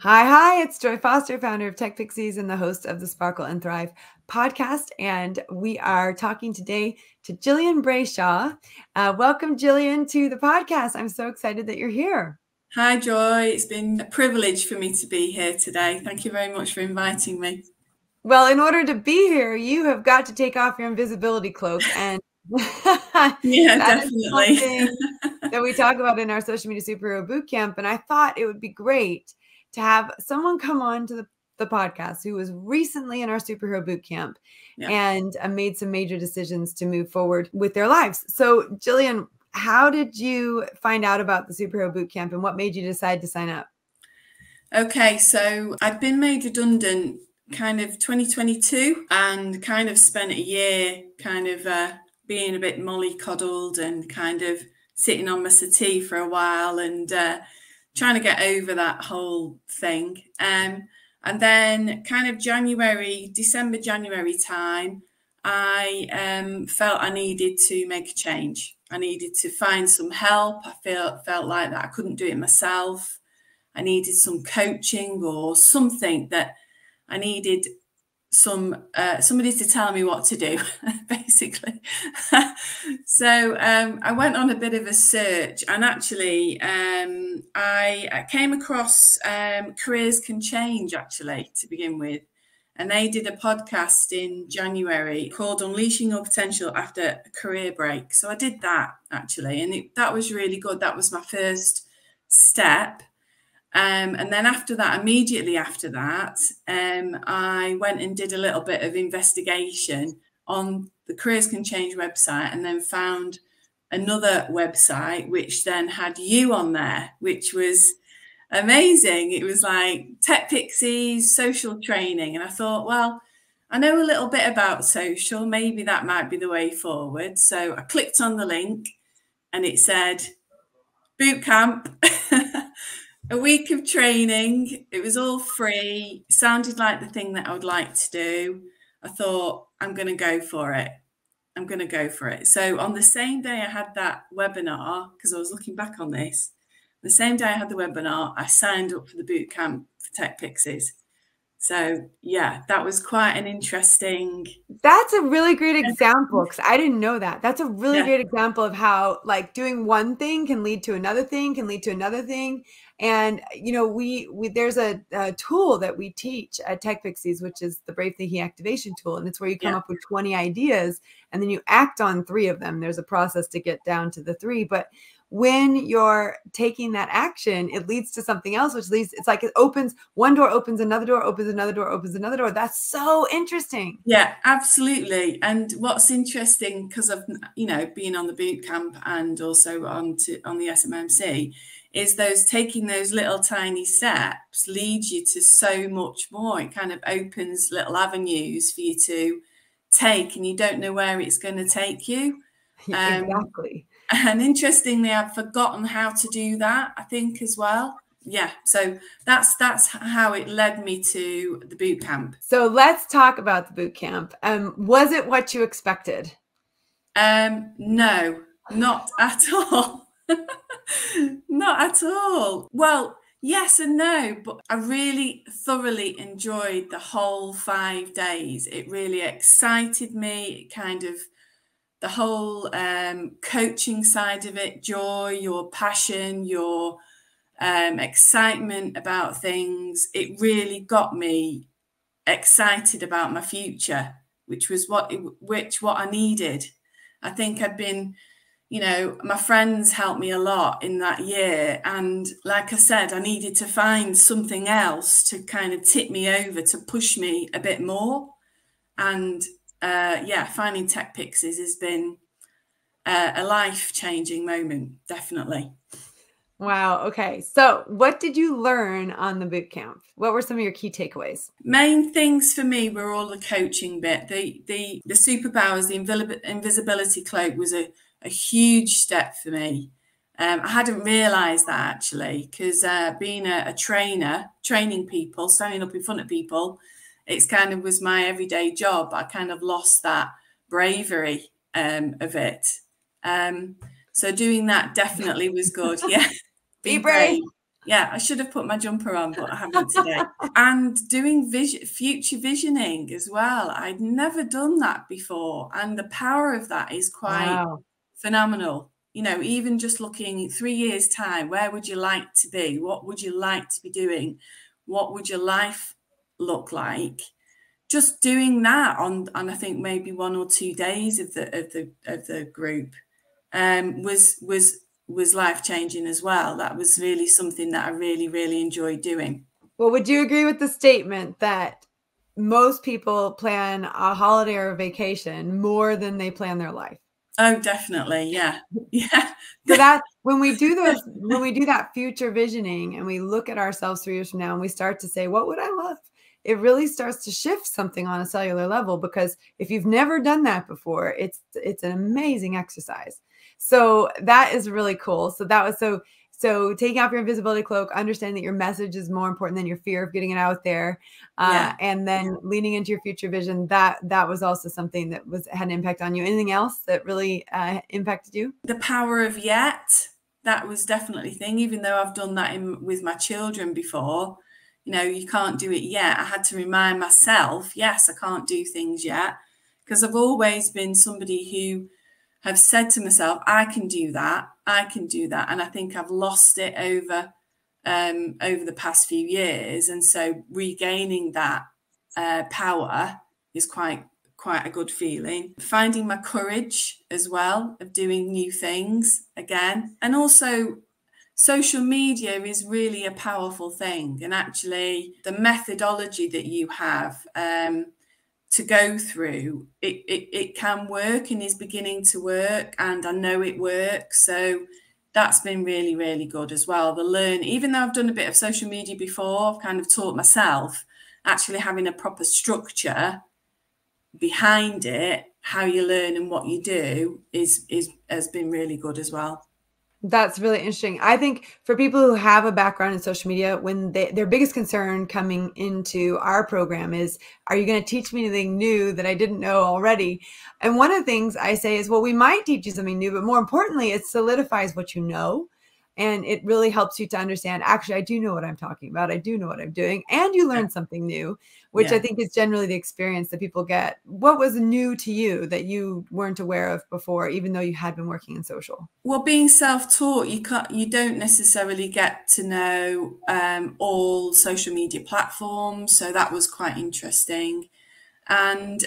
Hi, it's Joy Foster, founder of TechPixies and the host of the Sparkle and Thrive podcast. And we are talking today to Gillian Brayshaw. Welcome, Gillian, to the podcast. I'm so excited that you're here. Hi, Joy. It's been a privilege for me to be here today. Thank you very much for inviting me. Well, in order to be here, you have got to take off your invisibility cloak. And yeah, definitely. Something that we talk about in our social media superhero bootcamp. And I thought it would be great to have someone come on to the podcast who was recently in our superhero bootcamp and made some major decisions to move forward with their lives. So, Gillian, how did you find out about the superhero bootcamp and what made you decide to sign up? Okay, so I'd been made redundant kind of 2022 and kind of spent a year kind of being a bit mollycoddled and kind of sitting on my settee for a while and trying to get over that whole thing. And then kind of December, January time, I felt I needed to make a change. I needed to find some help. I felt like that I couldn't do it myself. I needed some coaching or something that I needed somebody to tell me what to do, basically. So I went on a bit of a search, and actually I came across Careers Can Change, actually, to begin with. And they did a podcast in January called Unleashing Your Potential After a Career Break. So I did that, actually, and that was really good. That was my first step. And then after that, immediately after that, I went and did a little bit of investigation on the Careers Can Change website, and then found another website which then had you on there, which was amazing. It was like TechPixies, social training. And I thought, well, I know a little bit about social, maybe that might be the way forward. So I clicked on the link and it said bootcamp. A week of training. It was all free. It sounded like the thing that I would like to do. I thought, I'm going to go for it. I'm going to go for it. So on the same day I had that webinar, because I was looking back on this, the same day I had the webinar, I signed up for the bootcamp for TechPixies. So yeah, that was quite an interesting. That's a really great example, because I didn't know that. That's a really great example of how, like, doing one thing can lead to another thing, can lead to another thing. And, you know, there's a tool that we teach at TechPixies, which is the Brave Thinking Activation tool. And it's where you come up with 20 ideas and then you act on 3 of them. There's a process to get down to the 3. But when you're taking that action, it leads to something else, which leads, it's like it opens, one door opens another door, opens another door, opens another door. That's so interesting. Yeah, absolutely. And what's interesting, because of, you know, being on the bootcamp and also on the SMMC, is taking those little tiny steps leads you to so much more. It kind of opens little avenues for you to take, and you don't know where it's going to take you. Exactly. And interestingly, I've forgotten how to do that, I think, as well. Yeah, so that's how it led me to the bootcamp. So let's talk about the bootcamp. Was it what you expected? No, not at all. Not at all. Well, yes and no, but I really thoroughly enjoyed the whole 5 days. It really excited me, kind of the whole coaching side of it, joy, your passion, your excitement about things. It really got me excited about my future, which was what I needed. I think I'd been, you know, my friends helped me a lot in that year. And like I said, I needed to find something else to kind of tip me over, to push me a bit more. And yeah, finding TechPixies has been a life-changing moment, definitely. Wow. Okay. So what did you learn on the bootcamp? What were some of your key takeaways? Main things for me were all the coaching bit. The superpowers, the invisibility cloak was a huge step for me. I hadn't realised that, actually, because being a trainer, training people, standing up in front of people, it's kind of was my everyday job. I kind of lost that bravery of it. So doing that definitely was good. Yeah. Be brave. Yeah, I should have put my jumper on, but I haven't today. And doing future visioning as well. I'd never done that before. And the power of that is quite phenomenal. You know, even just looking 3 years' time, where would you like to be? What would you like to be doing? What would your life look like? Just doing that on I think maybe 1 or 2 days of the group was life-changing as well. That was really something that I really, really enjoyed doing. Well, would you agree with the statement that most people plan a holiday or a vacation more than they plan their life? Oh, definitely. Yeah. Yeah. So that when we do that future visioning and we look at ourselves 3 years from now and we start to say, what would I love? It really starts to shift something on a cellular level, because if you've never done that before, it's an amazing exercise. So that is really cool. So that was so taking off your invisibility cloak, understanding that your message is more important than your fear of getting it out there, and then leaning into your future vision. That was also something that had an impact on you. Anything else that really impacted you? The power of yet. That was definitely a thing. Even though I've done that with my children before, you know, you can't do it yet. I had to remind myself, yes, I can't do things yet, because I've always been somebody who have said to myself, I can do that, I can do that. And I think I've lost it over the past few years. And so regaining that power is quite a good feeling. Finding my courage as well of doing new things again. And also social media is really a powerful thing. And actually the methodology that you have to go through, it can work and is beginning to work, and I know it works. So that's been really, really good as well. The learn, even though I've done a bit of social media before, I've kind of taught myself, actually having a proper structure behind it, how you learn and what you do has been really good as well. That's really interesting. I think for people who have a background in social media, when their biggest concern coming into our program is, are you going to teach me anything new that I didn't know already? And one of the things I say is, well, we might teach you something new, but more importantly, it solidifies what you know. And it really helps you to understand, actually, I do know what I'm talking about. I do know what I'm doing. And you learn something new, which I think is generally the experience that people get. What was new to you that you weren't aware of before, even though you had been working in social? Well, being self-taught, you don't necessarily get to know all social media platforms. So that was quite interesting. And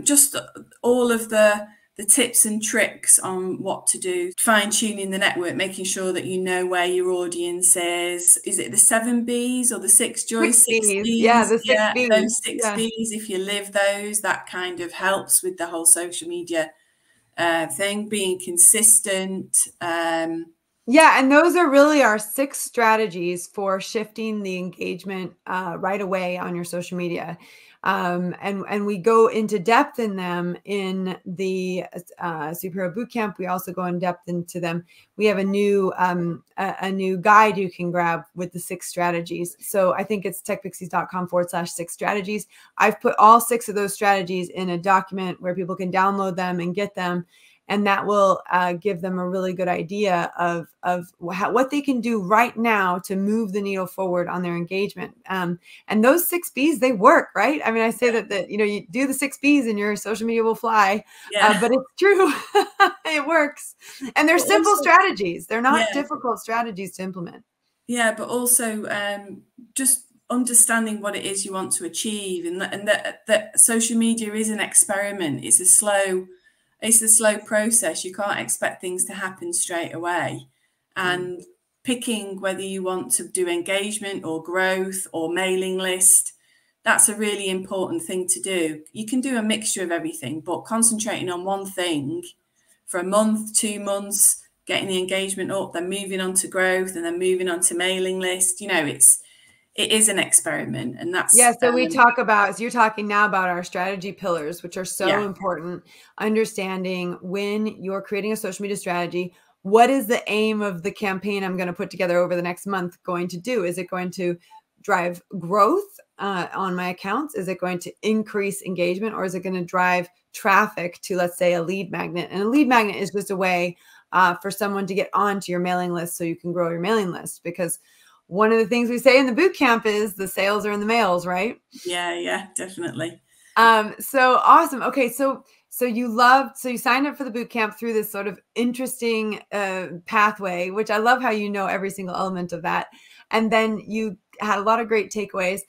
just all of the tips and tricks on what to do, fine-tuning the network, making sure that you know where your audience is. Is it the 7 Bs or the 6 Joys? 6 Bs. Yeah, the 6 Bs. Those 6 Bs, if you live those, that kind of helps with the whole social media thing, being consistent. Yeah, and those are really our 6 strategies for shifting the engagement right away on your social media. And we go into depth in them in the Superhero Bootcamp. We also go in depth into them. We have a new guide you can grab with the 6 strategies. So I think it's techpixies.com/6 strategies. I've put all 6 of those strategies in a document where people can download them and get them. And that will give them a really good idea of what they can do right now to move the needle forward on their engagement. And those 6 Bs, they work, right? I mean, I say that you do the 6 Bs and your social media will fly, but it's true. It works. And they're simple strategies. They're not difficult strategies to implement. Yeah, but also just understanding what it is you want to achieve, and that social media is an experiment. It's a slow process. You can't expect things to happen straight away. And picking whether you want to do engagement or growth or mailing list, that's a really important thing to do. You can do a mixture of everything, but concentrating on one thing for a month, 2 months, getting the engagement up, then moving on to growth, and then moving on to mailing list, it is an experiment. And that's so we talk about, as you're talking now about our strategy pillars, which are so important. Understanding when you're creating a social media strategy, what is the aim of the campaign I'm going to put together over the next month going to do? Is it going to drive growth on my accounts? Is it going to increase engagement, or is it going to drive traffic to, let's say, a lead magnet? And a lead magnet is just a way for someone to get onto your mailing list so you can grow your mailing list. Because one of the things we say in the boot camp is the sales are in the mails, right? Yeah, definitely. So awesome. Okay, so you signed up for the boot camp through this sort of interesting pathway, which I love how you know every single element of that. And then you had a lot of great takeaways.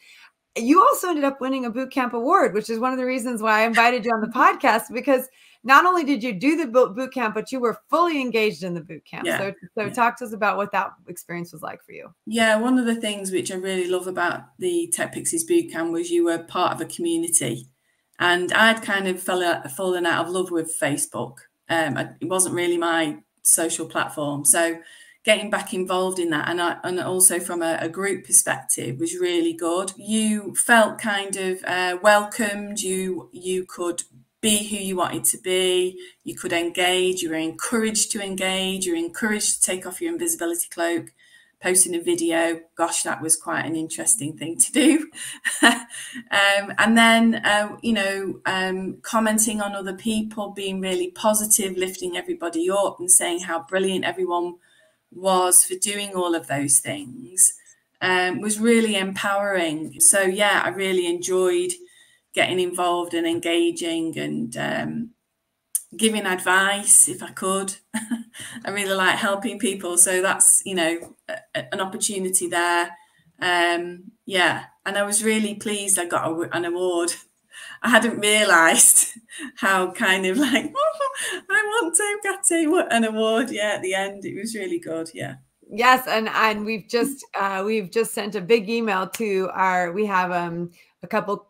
You also ended up winning a boot camp award, which is one of the reasons why I invited you on the podcast, because not only did you do the boot camp, but you were fully engaged in the boot camp. Yeah. So talk to us about what that experience was like for you. Yeah, one of the things which I really love about the TechPixies Bootcamp was you were part of a community. And I'd kind of fallen out of love with Facebook. It wasn't really my social platform. So getting back involved in that, and also from a group perspective, was really good. You felt kind of welcomed. You could be who you wanted to be. You could engage. You were encouraged to engage. You were encouraged to take off your invisibility cloak. Posting a video, gosh, that was quite an interesting thing to do. And then, commenting on other people, being really positive, lifting everybody up and saying how brilliant everyone was for doing all of those things was really empowering. So, yeah, I really enjoyed getting involved and engaging and giving advice if I could. I really like helping people, so that's an opportunity there. Yeah, and I was really pleased I got an award. I hadn't realised how kind of like I want to get an award. Yeah, at the end it was really good. Yeah. Yes, and we've just sent a big email to we have a couple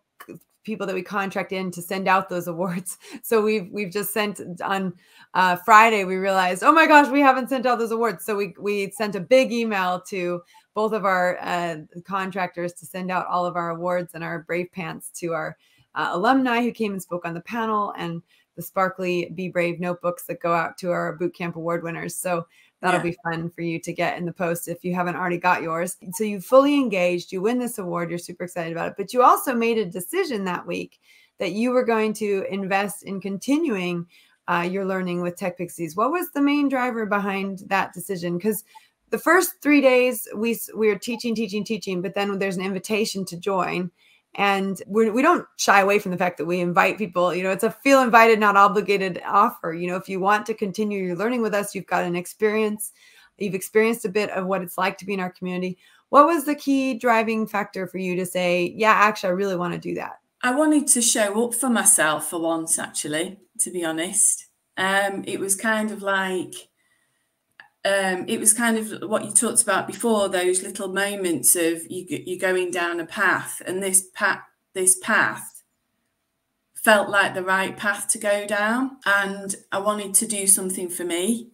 people that we contract in to send out those awards. So we've just sent on Friday. We realized, oh my gosh, we haven't sent out those awards. So we sent a big email to both of our contractors to send out all of our awards and our Brave Pants to our alumni who came and spoke on the panel, and the sparkly Be Brave notebooks that go out to our bootcamp award winners. So that'll be fun for you to get in the post if you haven't already got yours. So you fully engaged, you win this award, you're super excited about it, but you also made a decision that week that you were going to invest in continuing your learning with TechPixies. What was the main driver behind that decision? Because the first 3 days we were teaching, but then there's an invitation to join. And we don't shy away from the fact that we invite people. It's a feel invited, not obligated offer. If you want to continue your learning with us, you've got an experience. You've experienced a bit of what it's like to be in our community. What was the key driving factor for you to say, yeah, actually, I really want to do that? I wanted to show up for myself for once, actually, to be honest. It was kind of like, it was kind of what you talked about before, those little moments of you going down a path, and this path felt like the right path to go down, and I wanted to do something for me.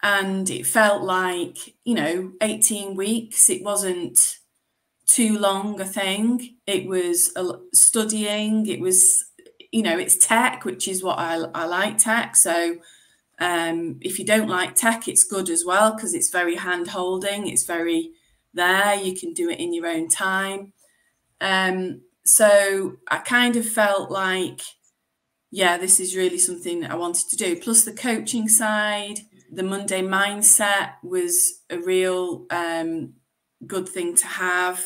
And it felt like 18 weeks. It wasn't too long a thing. It was studying. It was it's tech, which is what I like tech. So if you don't like tech, it's good as well, because it's very hand holding. It's very there. You can do it in your own time. So I kind of felt like, yeah, this is really something I wanted to do. Plus the coaching side, the Monday mindset was a real good thing to have.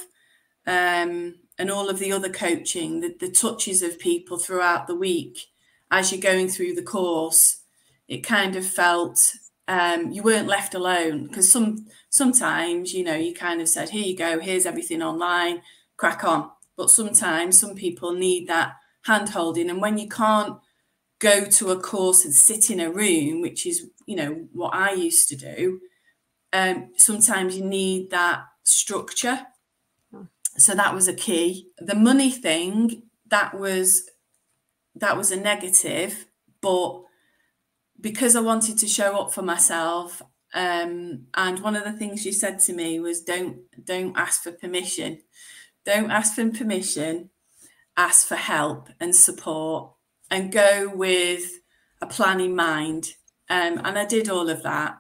And all of the other coaching, the touches of people throughout the week as you're going through the course, it kind of felt you weren't left alone, because sometimes you kind of said, here you go, here's everything online, crack on. But sometimes some people need that hand holding, and when you can't go to a course and sit in a room, which is what I used to do, sometimes you need that structure. So that was a key. The money thing, that was a negative, but because I wanted to show up for myself, and one of the things you said to me was, don't ask for permission. Don't ask for permission, ask for help and support, and go with a plan in mind. And I did all of that.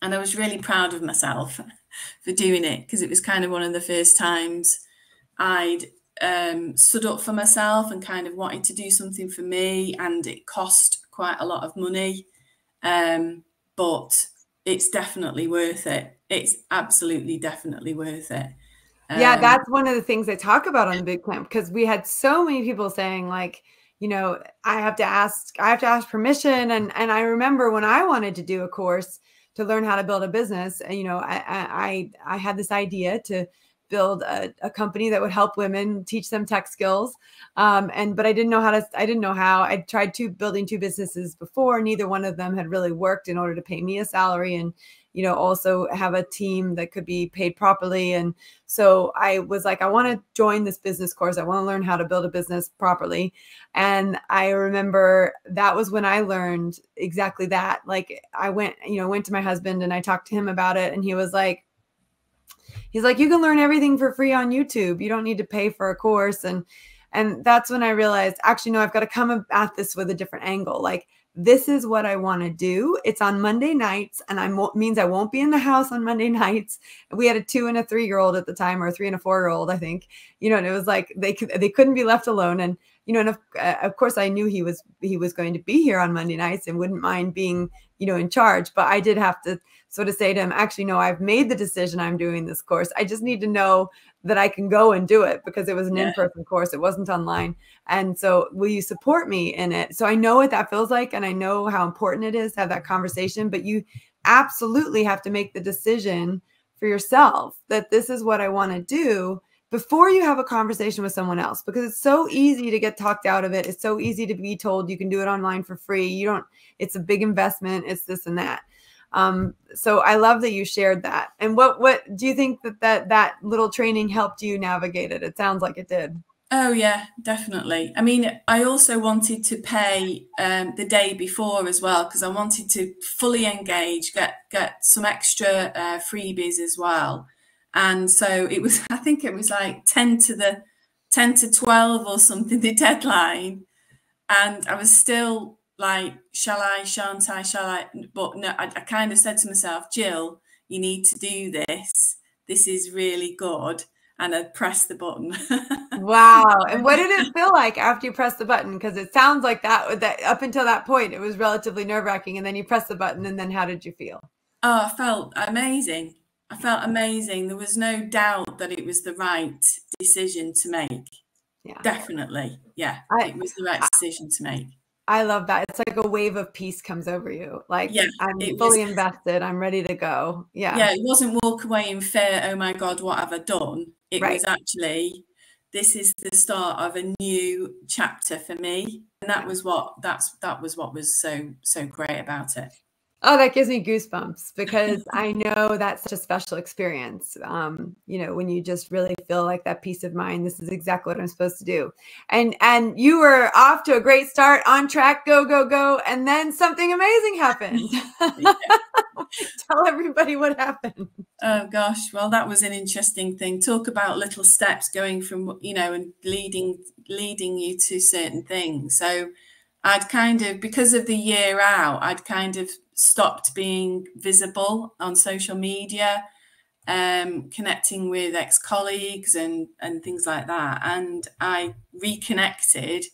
And I was really proud of myself for doing it, because it was kind of one of the first times I'd stood up for myself and kind of wanted to do something for me, and it cost quite a lot of money, but it's definitely worth it. it's absolutely definitely worth it. Yeah, that's one of the things I talk about on the bootcamp, because we had so many people saying, like, you know, I have to ask permission. And I remember when I wanted to do a course to learn how to build a business, and, you know, I had this idea to build a company that would help women, teach them tech skills. But I didn't know how. I tried building two businesses before. Neither one of them had really worked in order to pay me a salary, and, you know, also have a team that could be paid properly. And so I was like, I want to join this business course. I want to learn how to build a business properly. And I remember that was when I learned exactly that. Like, I went to my husband and I talked to him about it. And he's like, you can learn everything for free on YouTube. You don't need to pay for a course. And that's when I realized, actually, no, I've got to come at this with a different angle. Like, this is what I want to do. It's on Monday nights, and means I won't be in the house on Monday nights. We had a 2 and a 3-year-old at the time, or a 3 and a 4-year-old, I think, you know, and it was like, they couldn't be left alone. And, you know, and of course I knew he was going to be here on Monday nights and wouldn't mind being, you know, in charge. But I did have to sort of say to him, actually, no, I've made the decision. I'm doing this course. I just need to know that I can go and do it, because it was an in-person course. It wasn't online. And so, will you support me in it? So I know what that feels like, and I know how important it is to have that conversation, but you absolutely have to make the decision for yourself that this is what I want to do before you have a conversation with someone else, because it's so easy to get talked out of it. It's so easy to be told you can do it online for free. It's a big investment. It's this and that. So I love that you shared that. And what do you think that little training helped you navigate it? It sounds like it did. Oh yeah, definitely. I mean, I also wanted to pay the day before as well, because I wanted to fully engage, get some extra freebies as well. And so it was, I think it was like 10 to 12 or something, the deadline. And I was still like, shall I, shan't I, shall I? But no, I kind of said to myself, Jill, you need to do this. This is really good. And I pressed the button. Wow. And what did it feel like after you pressed the button? Because it sounds like that up until that point, it was relatively nerve-wracking. And then you pressed the button, and then how did you feel? Oh, I felt amazing. I felt amazing. There was no doubt that it was the right decision to make. Yeah. Definitely. Yeah. It was the right decision to make. I love that. It's like a wave of peace comes over you. Like, yeah, I'm fully invested. I'm ready to go. Yeah. Yeah. It wasn't walk away in fear. Oh my God, what have I done? It was actually, this is the start of a new chapter for me. And that was what was so great about it. Oh, that gives me goosebumps, because I know that's such a special experience. You know, when you just really feel like that peace of mind, this is exactly what I'm supposed to do. And you were off to a great start, on track, go, go, go. And then something amazing happened. Tell everybody what happened. Oh gosh, well, that was an interesting thing. Talk about little steps going from, you know, and leading you to certain things. So I'd kind of, because of the year out, I'd kind of stopped being visible on social media, connecting with ex-colleagues and things like that. And I reconnected,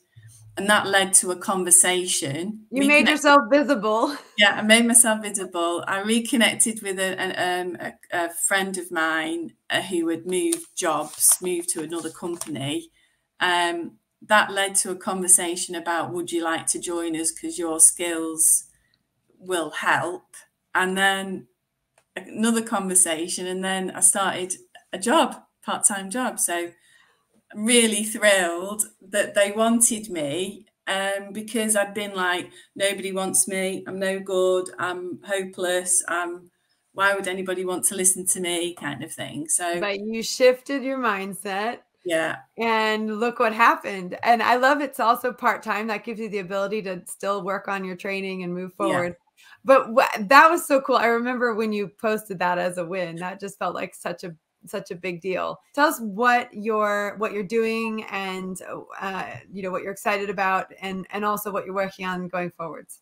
and that led to a conversation. You made yourself visible. Yeah, I made myself visible. I reconnected with a friend of mine who had moved to another company. That led to a conversation about, would you like to join us, because your skills will help. And then another conversation, and then I started a part-time job. So I'm really thrilled that they wanted me, because I'd been like, nobody wants me, I'm no good, I'm hopeless, why would anybody want to listen to me, kind of thing. So but you shifted your mindset. Yeah. And look what happened. And I love it's also part-time. That gives you the ability to still work on your training and move forward. Yeah. But that was so cool. I remember when you posted that as a win, that just felt like such a big deal. Tell us what you're doing, and you know, what you're excited about, and also what you're working on going forwards.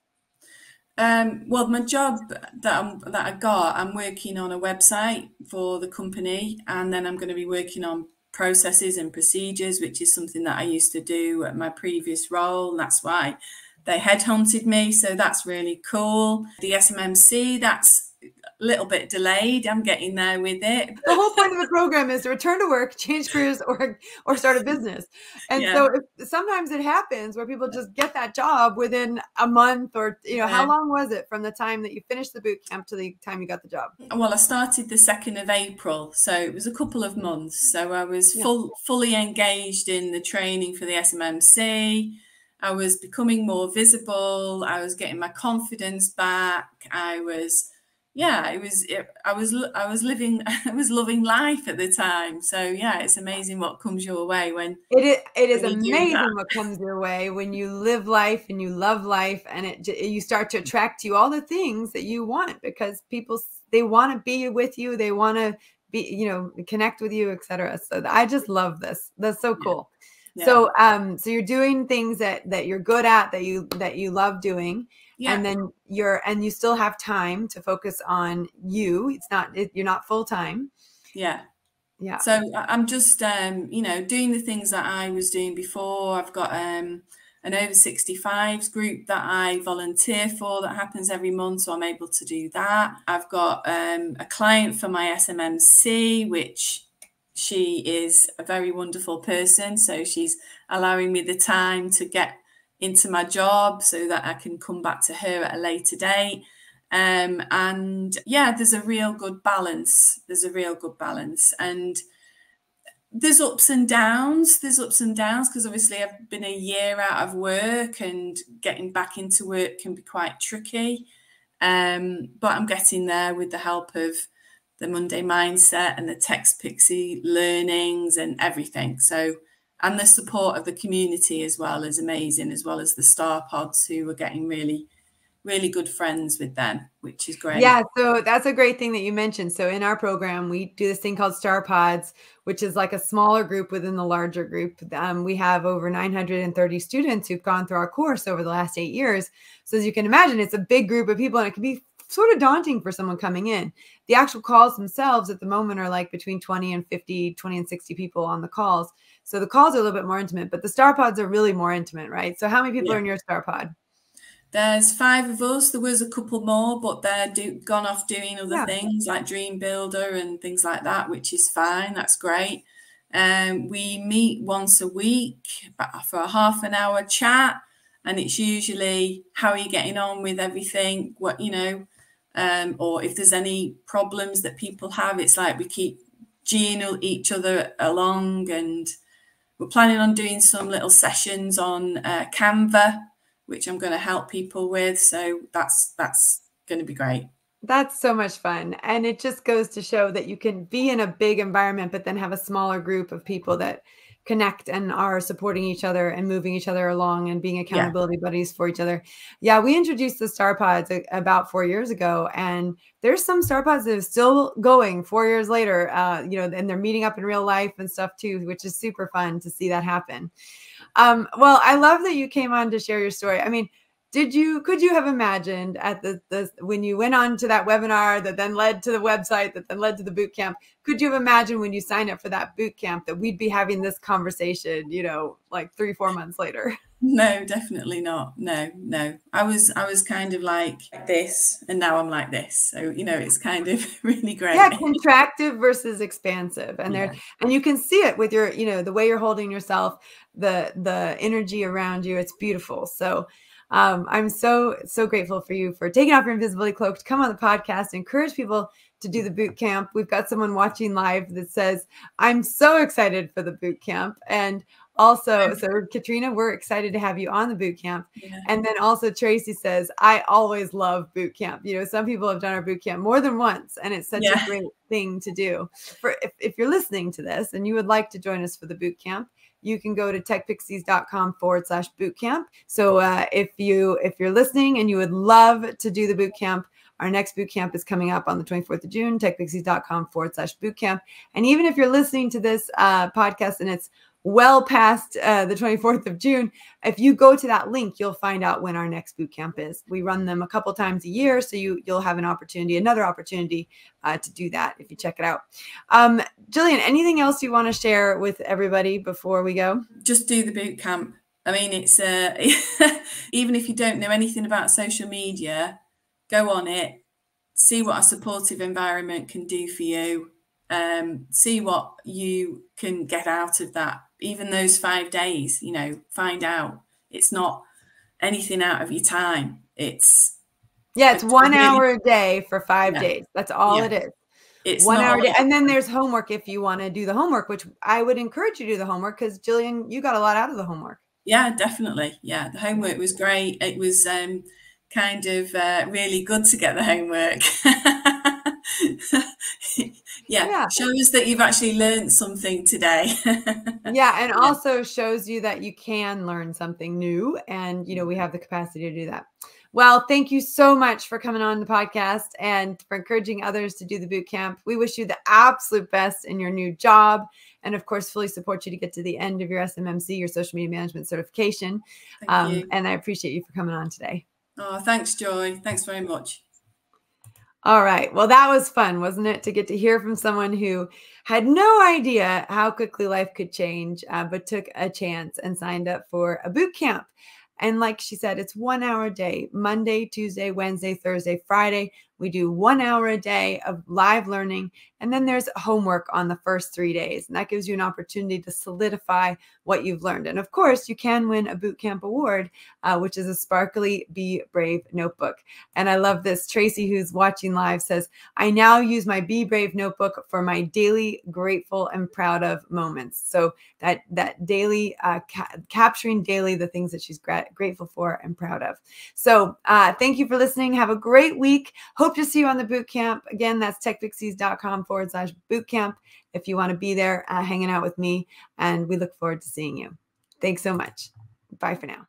Well, my job that I got, I'm working on a website for the company, and then I'm going to be working on processes and procedures, which is something that I used to do at my previous role. And that's why they headhunted me. So that's really cool. The SMMC, that's little bit delayed. I'm getting there with it. The whole point of the program is to return to work, change careers, or start a business. And so sometimes it happens where people just get that job within a month, or, you know, how long was it from the time that you finished the boot camp to the time you got the job? Well, I started the 2nd of April, so it was a couple of months. So I was fully engaged in the training for the SMMC. I was becoming more visible. I was getting my confidence back. I was loving life at the time. So yeah, it's amazing what comes your way when it is amazing what comes your way when you live life and you love life, and you start to attract to you all the things that you want, because people, they want to be with you, they want to be, you know, connect with you, etc. So I just love this. That's so cool. Yeah. So you're doing things that you're good at, that you love doing. Yeah. And then you still have time to focus on you. You're not full time. Yeah. Yeah. So I'm just, you know, doing the things that I was doing before. I've got an over 65s group that I volunteer for that happens every month. So I'm able to do that. I've got a client for my SMMC, which she is a very wonderful person. So she's allowing me the time to get into my job so that I can come back to her at a later date. And yeah, there's a real good balance. And there's ups and downs. Because obviously I've been a year out of work, and getting back into work can be quite tricky. But I'm getting there with the help of the Monday Mindset and the TechPixies learnings and everything. So, and the support of the community as well is amazing, as well as the Star Pods, who are getting really, really good friends with them, which is great. Yeah, so that's a great thing that you mentioned. So in our program, we do this thing called Star Pods, which is like a smaller group within the larger group. We have over 930 students who've gone through our course over the last 8 years. So as you can imagine, it's a big group of people, and it can be sort of daunting for someone coming in. The actual calls themselves at the moment are like between 20 and 60 people on the calls. So the calls are a little bit more intimate, but the Star Pods are really more intimate, right? So how many people are in your Star Pod? There's 5 of us. There was a couple more, but they're gone off doing other things like Dream Builder and things like that, which is fine. That's great. We meet once a week for a half an hour chat, and it's usually how are you getting on with everything, what, you know, or if there's any problems that people have. It's like we keep geeing each other along, and we're planning on doing some little sessions on Canva, which I'm going to help people with. So that's going to be great. That's so much fun. And it just goes to show that you can be in a big environment, but then have a smaller group of people that connect and are supporting each other and moving each other along and being accountability buddies for each other. Yeah, we introduced the Star Pods about 4 years ago, and there's some Star Pods that are still going 4 years later, you know, and they're meeting up in real life and stuff too, which is super fun to see that happen. Well, I love that you came on to share your story. I mean, could you have imagined at when you went on to that webinar that then led to the website that then led to the boot camp, could you have imagined when you signed up for that boot camp that we'd be having this conversation, you know, like 3-4 months later? No, definitely not. No. I was kind of like this, and now I'm like this. So, you know, it's kind of really great. Yeah, contractive versus expansive. And and you can see it with your, you know, the way you're holding yourself, the energy around you. It's beautiful. So I'm so grateful for you for taking off your invisibility cloak to come on the podcast, encourage people to do the boot camp. We've got someone watching live that says, I'm so excited for the boot camp. And also, so Katrina, we're excited to have you on the boot camp. Yeah. And then also Tracy says, I always love boot camp. You know, some people have done our boot camp more than once, and it's such a great thing to do. For if you're listening to this and you would like to join us for the boot camp, you can go to techpixies.com/bootcamp. So if you're listening and you would love to do the boot camp, our next boot camp is coming up on the 24th of June, techpixies.com/bootcamp. And even if you're listening to this podcast and it's well past the 24th of June, if you go to that link, you'll find out when our next boot camp is. We run them a couple times a year, so you'll have another opportunity to do that if you check it out. Gillian, anything else you want to share with everybody before we go? Just do the boot camp. I mean, it's even if you don't know anything about social media, go on it, see what a supportive environment can do for you. See what you can get out of that. Even those 5 days, you know, find out it's not anything out of your time. It's 1 hour a day for 5 days. That's all it is. It's 1 not hour a day. And then there's homework if you want to do the homework, which I would encourage you to do the homework, because Gillian, you got a lot out of the homework. Yeah, definitely. Yeah, the homework was great. It was kind of really good to get the homework. Yeah, shows that you've actually learned something today. Yeah, and also shows you that you can learn something new, and you know, we have the capacity to do that. Well, thank you so much for coming on the podcast and for encouraging others to do the boot camp. We wish you the absolute best in your new job, and of course, fully support you to get to the end of your SMMC, your social media management certification. Thank you. And I appreciate you for coming on today. Oh, thanks, Joy. Thanks very much. All right. Well, that was fun, wasn't it? To get to hear from someone who had no idea how quickly life could change, but took a chance and signed up for a boot camp. And like she said, it's 1 hour a day, Monday, Tuesday, Wednesday, Thursday, Friday. We do 1 hour a day of live learning. And then there's homework on the first 3 days. And that gives you an opportunity to solidify what you've learned. And of course, you can win a bootcamp award, which is a sparkly Be Brave notebook. And I love this. Tracy, who's watching live, says, I now use my Be Brave notebook for my daily grateful and proud of moments. So that daily, capturing daily the things that she's grateful for and proud of. So thank you for listening. Have a great week. Hope to see you on the boot camp. Again, that's techpixies.com/bootcamp if you want to be there hanging out with me. And we look forward to seeing you. Thanks so much. Bye for now.